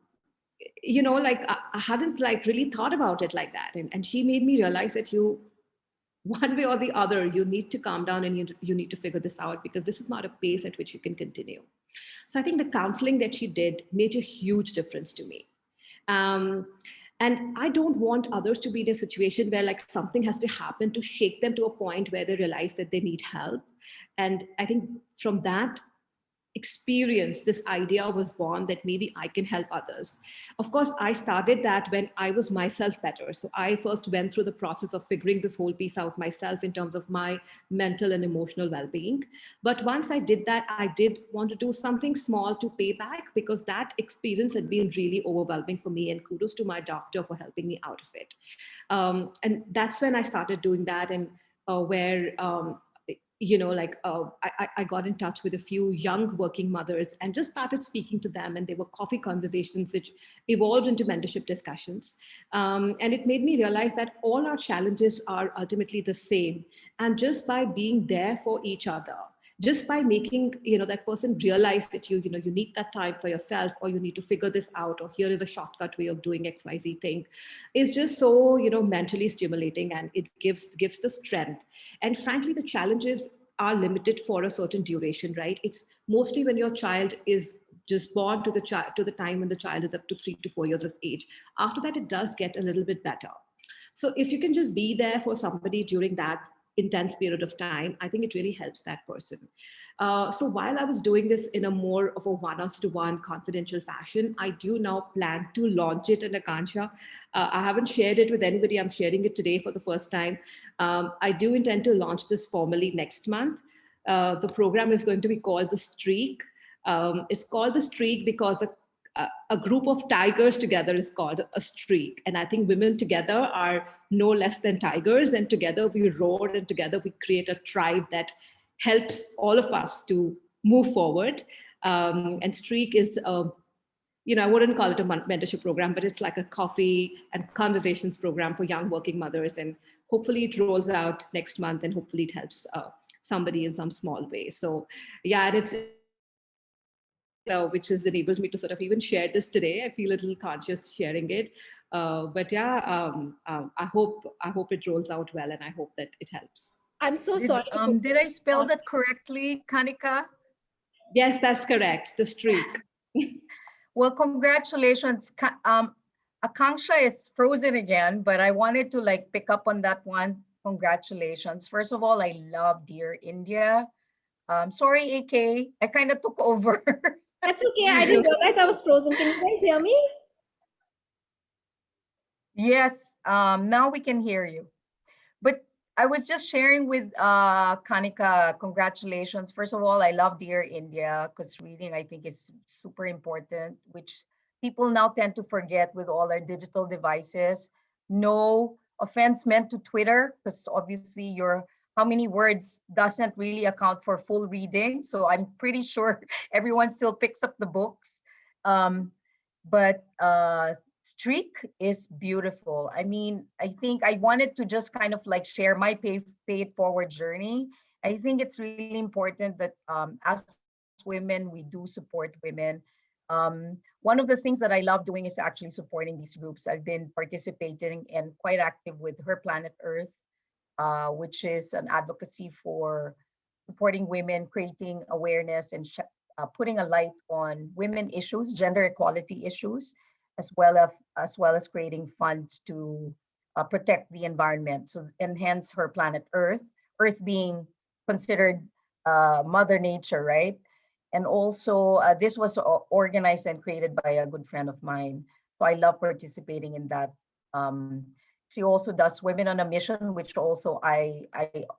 like I hadn't like really thought about it like that. And she made me realize that one way or the other, you need to calm down, and you need to figure this out, because this is not a pace at which you can continue. So I think the counseling that she did made a huge difference to me. Um, and I don't want others to be in a situation where like something has to happen to shake them to a point where they realize that they need help. And I think from that experience, this idea was born that maybe I can help others. Of course, I started that when I was myself better. So I first went through the process of figuring this whole piece out myself in terms of my mental and emotional well-being. But once I did that, I did want to do something small to pay back, because that experience had been really overwhelming for me. And kudos to my doctor for helping me out of it. And that's when I started doing that. And where I got in touch with a few young working mothers and just started speaking to them. And they were coffee conversations, which evolved into mentorship discussions. And it made me realize that all our challenges are ultimately the same. And just by being there for each other just by making, that person realize that you need that time for yourself, or you need to figure this out, or here is a shortcut way of doing XYZ thing, is just so, mentally stimulating, and it gives the strength. And frankly, the challenges are limited for a certain duration, right? It's mostly when your child is just born to the time when the child is up to 3 to 4 years of age. After that, it does get a little bit better. So if you can just be there for somebody during that intense period of time, I think it really helps that person. So while I was doing this in a more of a one-to-one confidential fashion, I do now plan to launch it in Aakanksha. I haven't shared it with anybody. I'm sharing it today for the first time. I do intend to launch this formally next month. The program is going to be called The Streak. It's called The Streak because a group of tigers together is called a streak. And I think women together are no less than tigers. And together we roar, and together we create a tribe that helps all of us to move forward. And Streak is, I wouldn't call it a mentorship program, but it's like a coffee and conversations program for young working mothers. And hopefully it rolls out next month, and hopefully it helps somebody in some small way. So yeah, and it's which has enabled me to sort of even share this today. I feel a little conscious sharing it. But yeah, I hope it rolls out well, and I hope that it helps. I'm so Did, sorry to put did I spell that correctly, Kanika? Yes, that's correct. The Streak. Well, congratulations. Aakanksha is frozen again, but I wanted to like pick up on that one. Congratulations. First of all, I love Dear India. Sorry, AK, I kind of took over. That's okay. I didn't realize I was frozen. Can you guys hear me? Yes, now we can hear you. But I was just sharing with Kanika, congratulations. First of all, I love Dear India because reading I think is super important, which people now tend to forget with all our digital devices. No offense meant to Twitter, because obviously your how many words doesn't really account for full reading. So I'm pretty sure everyone still picks up the books. But Streak is beautiful. I mean, I think I wanted to just kind of like share my pay it forward journey. I think it's really important that as women, we do support women. One of the things that I love doing is actually supporting these groups. I've been participating and quite active with Her Planet Earth, which is an advocacy for supporting women, creating awareness, and putting a light on women issues, gender equality issues, as well as creating funds to protect the environment, so enhance Her Planet Earth. Earth being considered Mother Nature, right? And also, this was organized and created by a good friend of mine. So I love participating in that. Um, she also does Women on a Mission, which also I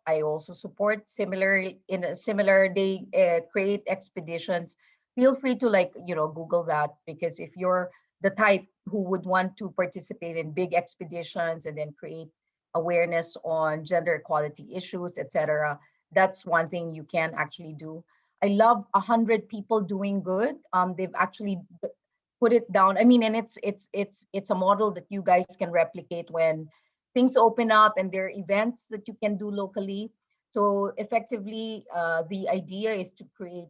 also support. Similar in a similar, they create expeditions. Feel free to like Google that, because if you're the type who would want to participate in big expeditions and then create awareness on gender equality issues, etc., that's one thing you can actually do. I love 100 people doing good. They've actually put it down. I mean, and it's a model that you guys can replicate when things open up and there are events that you can do locally. So effectively, the idea is to create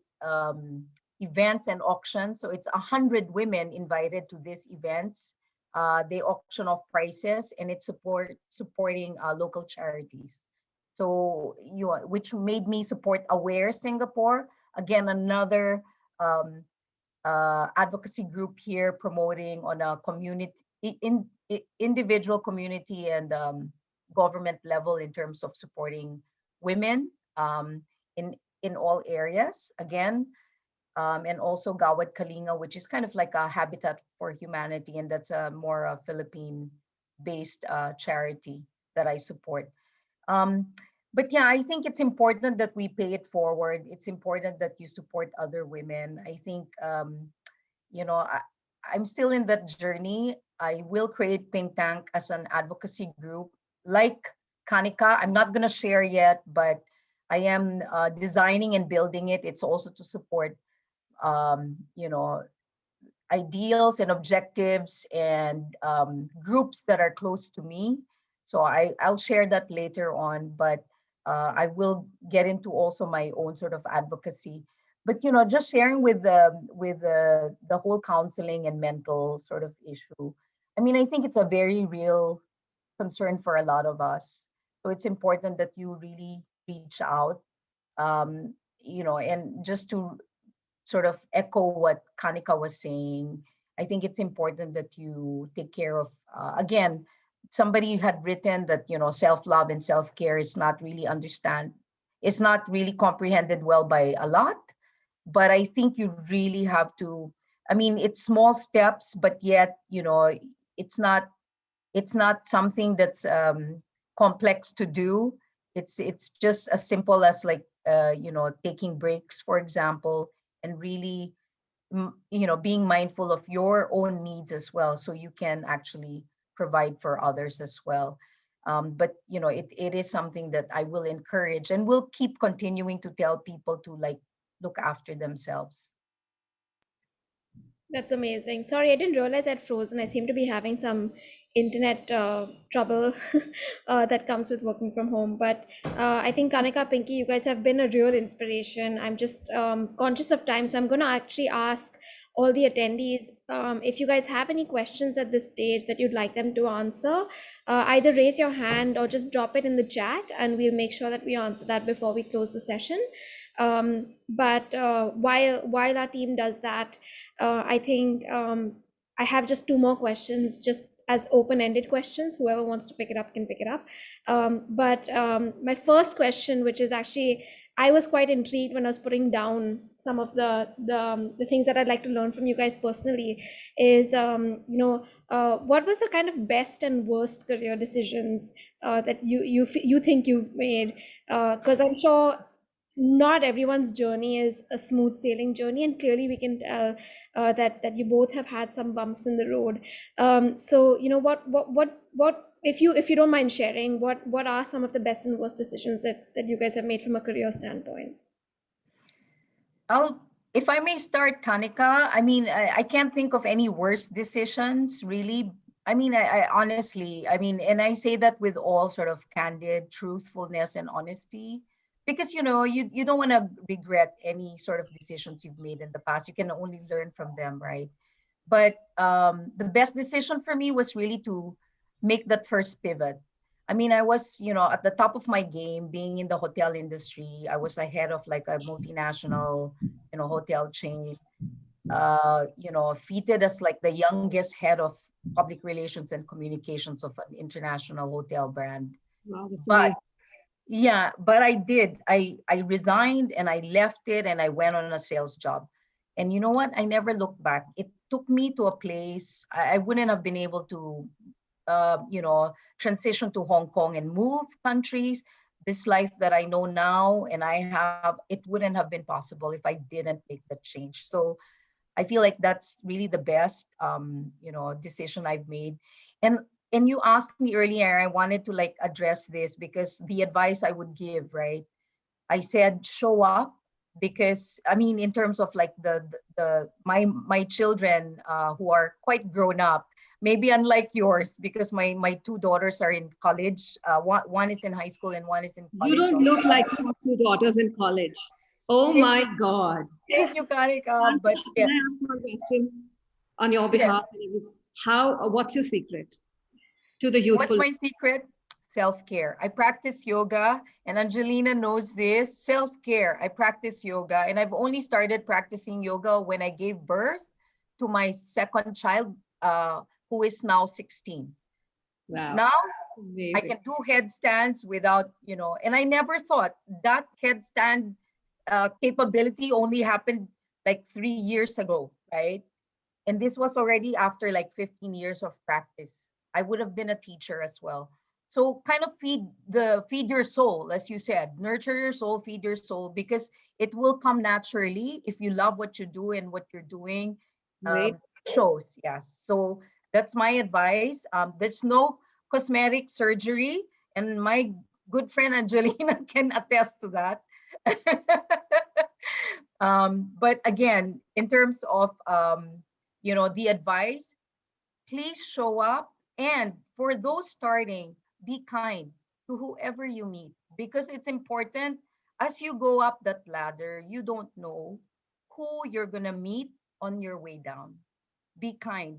events and auctions. So it's 100 women invited to these events. They auction off prices, and it's supporting local charities. So which made me support Aware Singapore. Again, another um, advocacy group here promoting on a individual community and government level in terms of supporting women in all areas. Again, and also Gawad Kalinga, which is kind of like a Habitat for Humanity, and that's a more Philippine-based charity that I support. But yeah, I think it's important that we pay it forward. It's important that you support other women. I think, you know, I, I'm still in that journey. I will create Pink Tank as an advocacy group like Kanika. I'm not going to share yet, but I am designing and building it. It's also to support, you know, ideals and objectives and groups that are close to me. So I'll share that later on. But I will get into also my own sort of advocacy. But just sharing with the whole counseling and mental sort of issue. I mean, I think it's a very real concern for a lot of us. So it's important that you really reach out, and just to sort of echo what Kanika was saying, I think it's important that you take care of, again, somebody had written that, self-love and self-care is not really comprehended well by a lot. But I think you really have to, I mean, it's small steps, but yet, it's not it's not something that's complex to do. It's just as simple as like taking breaks, for example, and really being mindful of your own needs as well, so you can actually provide for others as well. But it is something that I will encourage and will keep continuing to tell people to like look after themselves. That's amazing. Sorry, I didn't realize I'd frozen. I seem to be having some internet trouble that comes with working from home. But I think Kanika, Pinky, you guys have been a real inspiration. I'm just conscious of time, so I'm going to actually ask all the attendees if you guys have any questions at this stage that you'd like them to answer. Either raise your hand or just drop it in the chat, and we'll make sure that we answer that before we close the session. But while our team does that, I think I have just two more questions, just as open-ended questions. Whoever wants to pick it up can pick it up. But my first question, which is actually, I was quite intrigued when I was putting down some of the things that I'd like to learn from you guys personally, is what was the kind of best and worst career decisions that you think you've made? Because I'm sure not everyone's journey is a smooth sailing journey, and clearly we can tell that you both have had some bumps in the road. So what if you don't mind sharing, what are some of the best and worst decisions that you guys have made from a career standpoint? I'll, if I may start, Kanika. I mean, I can't think of any worse decisions, really. I mean, I honestly, I mean, and I say that with all sort of candid truthfulness and honesty, because you don't want to regret any sort of decisions you've made in the past. You can only learn from them, right? But the best decision for me was really to make that first pivot. I mean, I was, at the top of my game, being in the hotel industry. I was ahead of like a multinational, hotel chain. Feated as like the youngest head of public relations and communications of an international hotel brand. Wow, that's But amazing. yeah, but I did. I resigned and I left it and I went on a sales job. And you know what? I never looked back. It took me to a place I wouldn't have been able to transition to Hong Kong and move countries. This life that I know now and I have, it wouldn't have been possible if I didn't make that change. So I feel like that's really the best, decision I've made. And and you asked me earlier, I wanted to like address this because the advice I would give, right? I said show up, because I mean in terms of like my children who are quite grown up, maybe unlike yours, because my two daughters are in college. One is in high school and one is in You college. don't look like you have two daughters in college. Oh Thank my you, God. thank you, Kanika. But Can yeah, I ask one question on your yes. behalf? What's your secret to the What's youthful? my secret? Self-care. I practice yoga, and Angelina knows this. Self-care. I practice yoga, and I've only started practicing yoga when I gave birth to my second child, who is now 16. Wow, Now I amazing. can do headstands without, and I never thought that headstand capability only happened like 3 years ago, right? And this was already after like 15 years of practice. I would have been a teacher as well. So kind of feed your soul, as you said, nurture your soul, feed your soul, because it will come naturally if you love what you do and what you're doing. Great. It shows, yes. So that's my advice. There's no cosmetic surgery, and my good friend Angelina can attest to that. But again, in terms of the advice, please show up. And for those starting, be kind. to whoever you meet, because it's important as you go up that ladder, you don't know who you're going to meet on your way down. Be kind,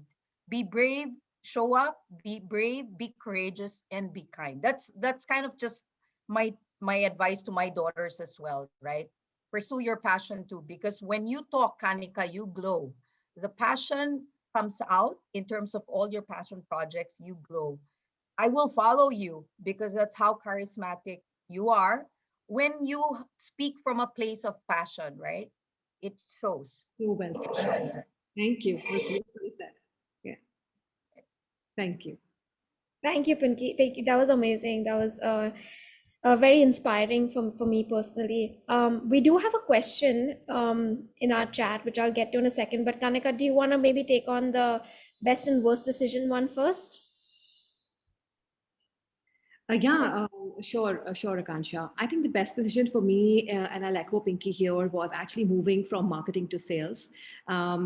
be brave, show up, be brave, be courageous, and be kind. That's kind of just my advice to my daughters as well, right? Pursue your passion too, because when you talk, Kanika, you glow. The passion comes out in terms of all your passion projects, you glow. I will follow you because that's how charismatic you are when you speak from a place of passion, right? It shows. So well It said. shows. Thank you. It was beautifully said. Yeah. Thank you. Thank you, Pinky. That was amazing. That was very inspiring for me personally. We do have a question in our chat, which I'll get to in a second. But Kanika, do you want to maybe take on the best and worst decision one first? Sure, Akansha. I think the best decision for me, and I'll echo Pinky here, was actually moving from marketing to sales. I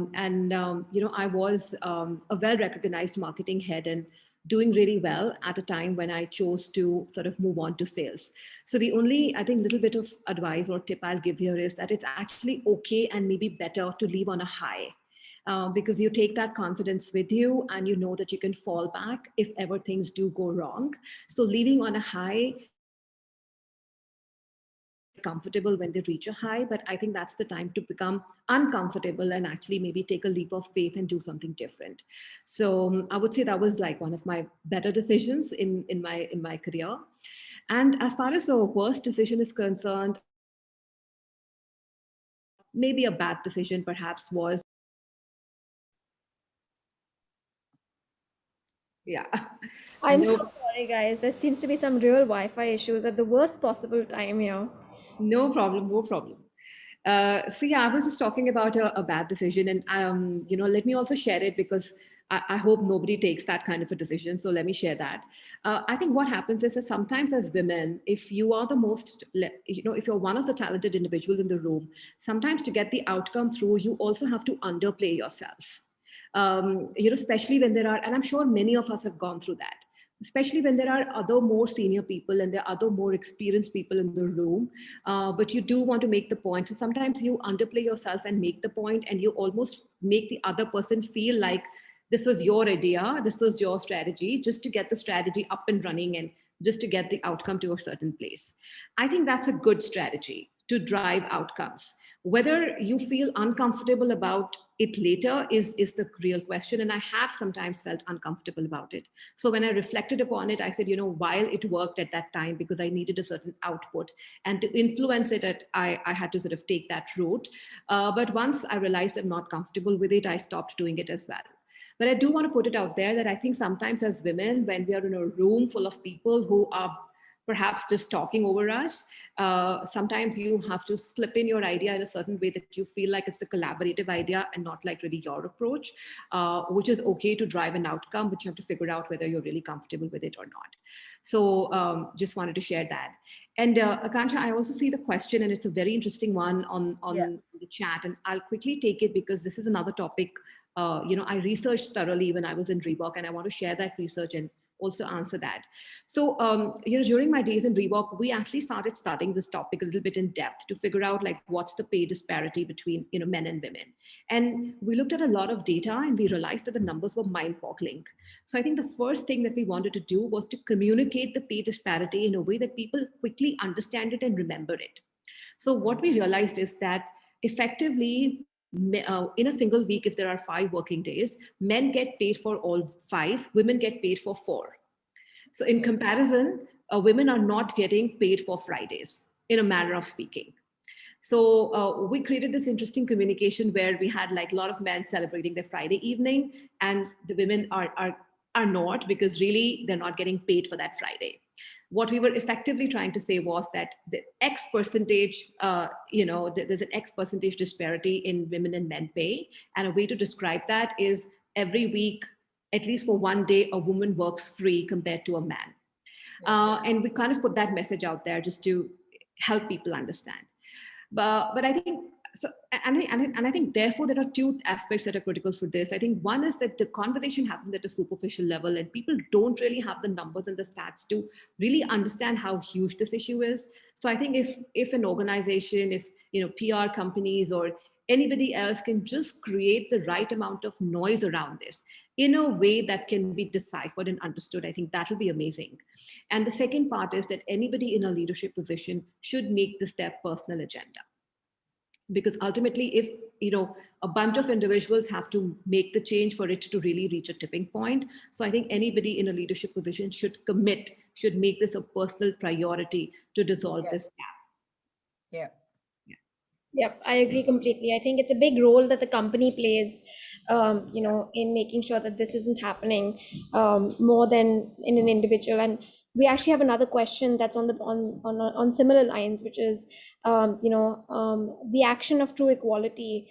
was a well-recognized marketing head and doing really well at a time when I chose to sort of move on to sales. So the only, I think, little bit of advice or tip I'll give here is that it's actually okay and maybe better to leave on a high, because you take that confidence with you and you know that you can fall back if ever things do go wrong. So leaving on a high, comfortable when they reach a high, but I think that's the time to become uncomfortable and actually maybe take a leap of faith and do something different. So I would say that was like one of my better decisions in my career. And as far as the worst decision is concerned, maybe a bad decision perhaps was, yeah. I'm so No, sorry, guys. There seems to be some real Wi-Fi issues at the worst possible time here. no problem, no problem. So yeah, I was just talking about a bad decision, and let me also share it because I hope nobody takes that kind of a decision. So let me share that. I think what happens is that sometimes as women, if you are the most, if you're one of the talented individuals in the room, sometimes to get the outcome through, you also have to underplay yourself. Especially when there are, and I'm sure many of us have gone through that, especially when there are other more senior people and there are other more experienced people in the room, but you do want to make the point. So sometimes you underplay yourself and make the point, and you almost make the other person feel like this was your idea, this was your strategy, just to get the strategy up and running and just to get the outcome to a certain place. I think that's a good strategy to drive outcomes. Whether you feel uncomfortable about it later is the real question. And I have sometimes felt uncomfortable about it. So when I reflected upon it, I said, while it worked at that time because I needed a certain output, and to influence it, I had to sort of take that route. But once I realized I'm not comfortable with it, I stopped doing it as well. But I do want to put it out there that I think sometimes as women, when we are in a room full of people who are perhaps just talking over us, sometimes you have to slip in your idea in a certain way that you feel like it's a collaborative idea and not like really your approach, which is okay to drive an outcome, but you have to figure out whether you're really comfortable with it or not. So just wanted to share that. And Akansha, I also see the question, and it's a very interesting one on Yeah. the chat, and I'll quickly take it because this is another topic. I researched thoroughly when I was in Reebok, and I want to share that research and also answer that. So, during my days in Reebok, we actually started studying this topic a little bit in depth to figure out like what's the pay disparity between men and women. And we looked at a lot of data, and we realized that the numbers were mind-boggling. So I think the first thing that we wanted to do was to communicate the pay disparity in a way that people quickly understand it and remember it. So what we realized is that effectively, in a single week, if there are 5 working days, men get paid for all 5, women get paid for 4. So in comparison, women are not getting paid for Fridays, in a manner of speaking. So we created this interesting communication where we had like a lot of men celebrating their Friday evening, and the women are not, because really they're not getting paid for that Friday. What we were effectively trying to say was that the X percentage, there's an X percentage disparity in women and men pay. And a way to describe that is every week, at least for one day, a woman works free compared to a man. And we kind of put that message out there just to help people understand. But I think So and I think therefore there are two aspects that are critical for this. I think one is that the conversation happens at a superficial level and people don't really have the numbers and the stats to really understand how huge this issue is. So I think if an organization, if PR companies or anybody else can just create the right amount of noise around this in a way that can be deciphered and understood, I think that'll be amazing. And the second part is that anybody in a leadership position should make this their personal agenda, because ultimately if a bunch of individuals have to make the change for it to really reach a tipping point. So I think anybody in a leadership position should make this a personal priority to dissolve this gap. Yeah. Yep, I agree completely. I think it's a big role that the company plays, in making sure that this isn't happening, more than in an individual. And we actually have another question that's on similar lines, which is, the action of true equality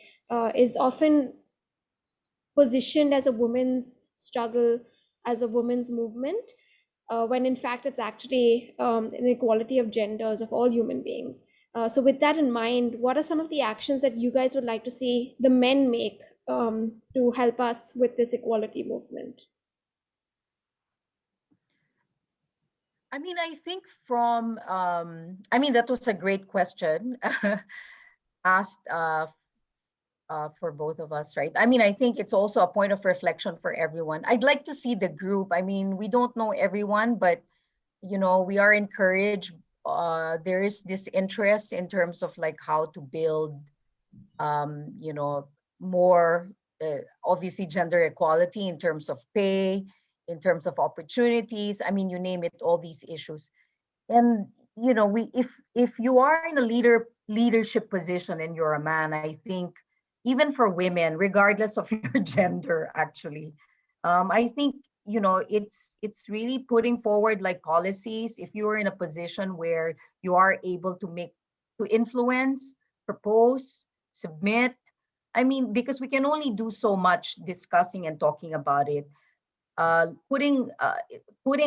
is often positioned as a woman's struggle, as a women's movement, when in fact it's actually an equality of genders of all human beings. So with that in mind, what are some of the actions that you guys would like to see the men make to help us with this equality movement? I mean, I think that was a great question asked for both of us, right? I mean, I think it's also a point of reflection for everyone. I'd like to see the group. I mean, we don't know everyone, but we are encouraged. There is this interest in terms of like how to build, more obviously gender equality in terms of pay, in terms of opportunities. I mean, you name it, all these issues. And we if you are in a leadership position and you're a man, I think even for women, regardless of your gender, actually, I think it's really putting forward like policies. If you are in a position where you are able to influence, propose, submit, I mean, because we can only do so much discussing and talking about it. Putting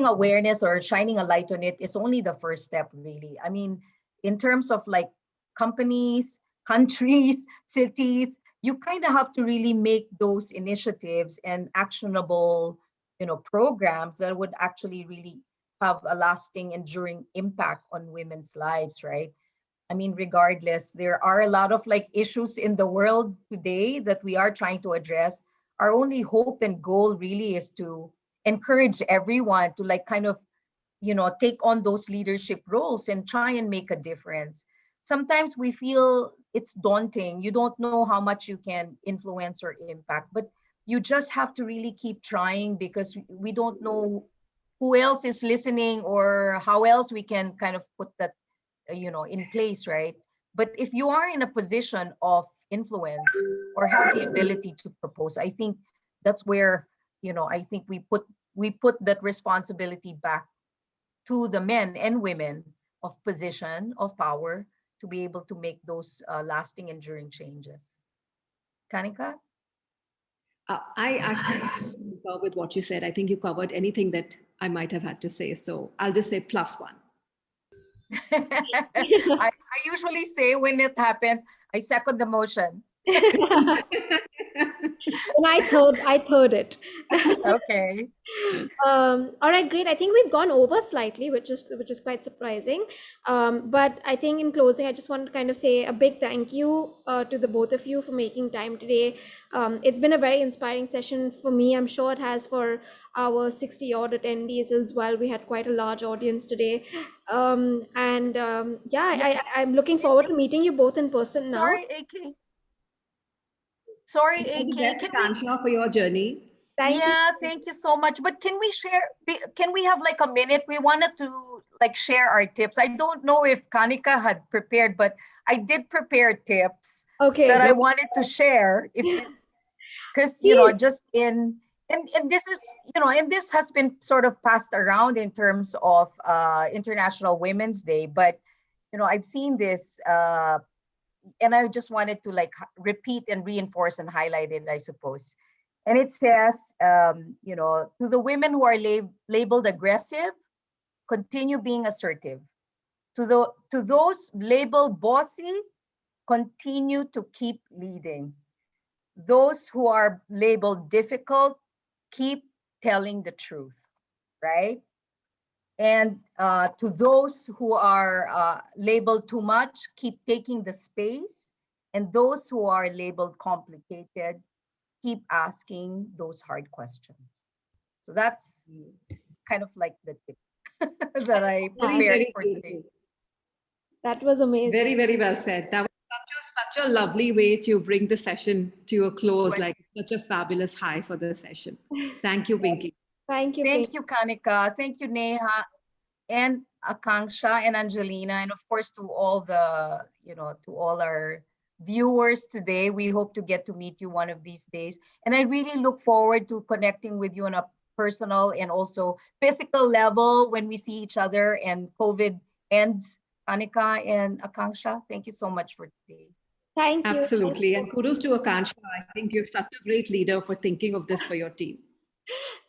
awareness or shining a light on it is only the first step, really. I mean, in terms of like companies, countries, cities, you kind of have to really make those initiatives and actionable, programs that would actually really have a lasting, enduring impact on women's lives, right? I mean, regardless, there are a lot of like issues in the world today that we are trying to address. Our only hope and goal really is to encourage everyone to like kind of, take on those leadership roles and try and make a difference. Sometimes we feel it's daunting. You don't know how much you can influence or impact, but you just have to really keep trying, because we don't know who else is listening or how else we can kind of put that in place, right? But if you are in a position of influence or have the ability to propose, I think that's where I think we put that responsibility back to the men and women of position of power to be able to make those lasting, enduring changes. Kanika? I actually concur with what you said. I think you covered anything that I might have had to say. So I'll just say +1. I usually say when it happens, I second the motion. And I third it. Okay. All right, great. I think we've gone over slightly, which is quite surprising. But I think in closing, I just want to kind of say a big thank you to the both of you for making time today. It's been a very inspiring session for me. I'm sure it has for our 60 odd attendees as well. We had quite a large audience today. I'm looking forward to meeting you both in person now. Sorry, AK. Sorry, All the AK. best, Can we? Aakanksha, for your journey. Thank you. Yeah, thank you so much. But can we share? Can we have like a minute? We wanted to like share our tips. I don't know if Kanika had prepared, but I did prepare tips Okay, that I go. wanted to share. Because Please. just and this is and this has been sort of passed around in terms of International Women's Day, but I've seen this and I just wanted to like repeat and reinforce and highlight it, I suppose. And it says, to the women who are labeled aggressive, continue being assertive. To those labeled bossy, continue to keep leading. Those who are labeled difficult, keep telling the truth, right? And to those who are labeled too much, keep taking the space. And those who are labeled complicated, keep asking those hard questions. So that's kind of like the tip that I Very, prepared very for today. beautiful. That was amazing. Very, very well said. That was such a lovely way to bring the session to a close, like such a fabulous high for the session. Thank you, Pinky. Thank you, Thank Pink. you, Kanika. Thank you, Neha and Aakanksha and Angelina, and of course to all the, to all our viewers today. We hope to get to meet you one of these days. And I really look forward to connecting with you on a personal and also physical level when we see each other and COVID ends. Kanika and Aakanksha, thank you so much for today. Thank you. Absolutely. And kudos to Aakanksha. I think you're such a great leader for thinking of this for your team.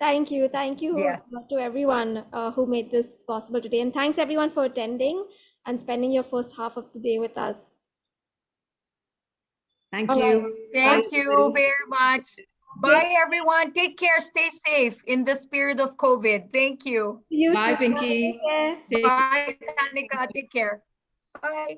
Thank you. Thank you Yes. to everyone who made this possible today. And thanks everyone for attending and spending your first half of the day with us. Thank All right. you. Thank Bye, you everybody. very much. Bye, everyone. Take care. Stay safe in the spirit of COVID. Thank you. You Bye, too. Pinky. Take care. Take Bye, Kanika. Take care. Bye.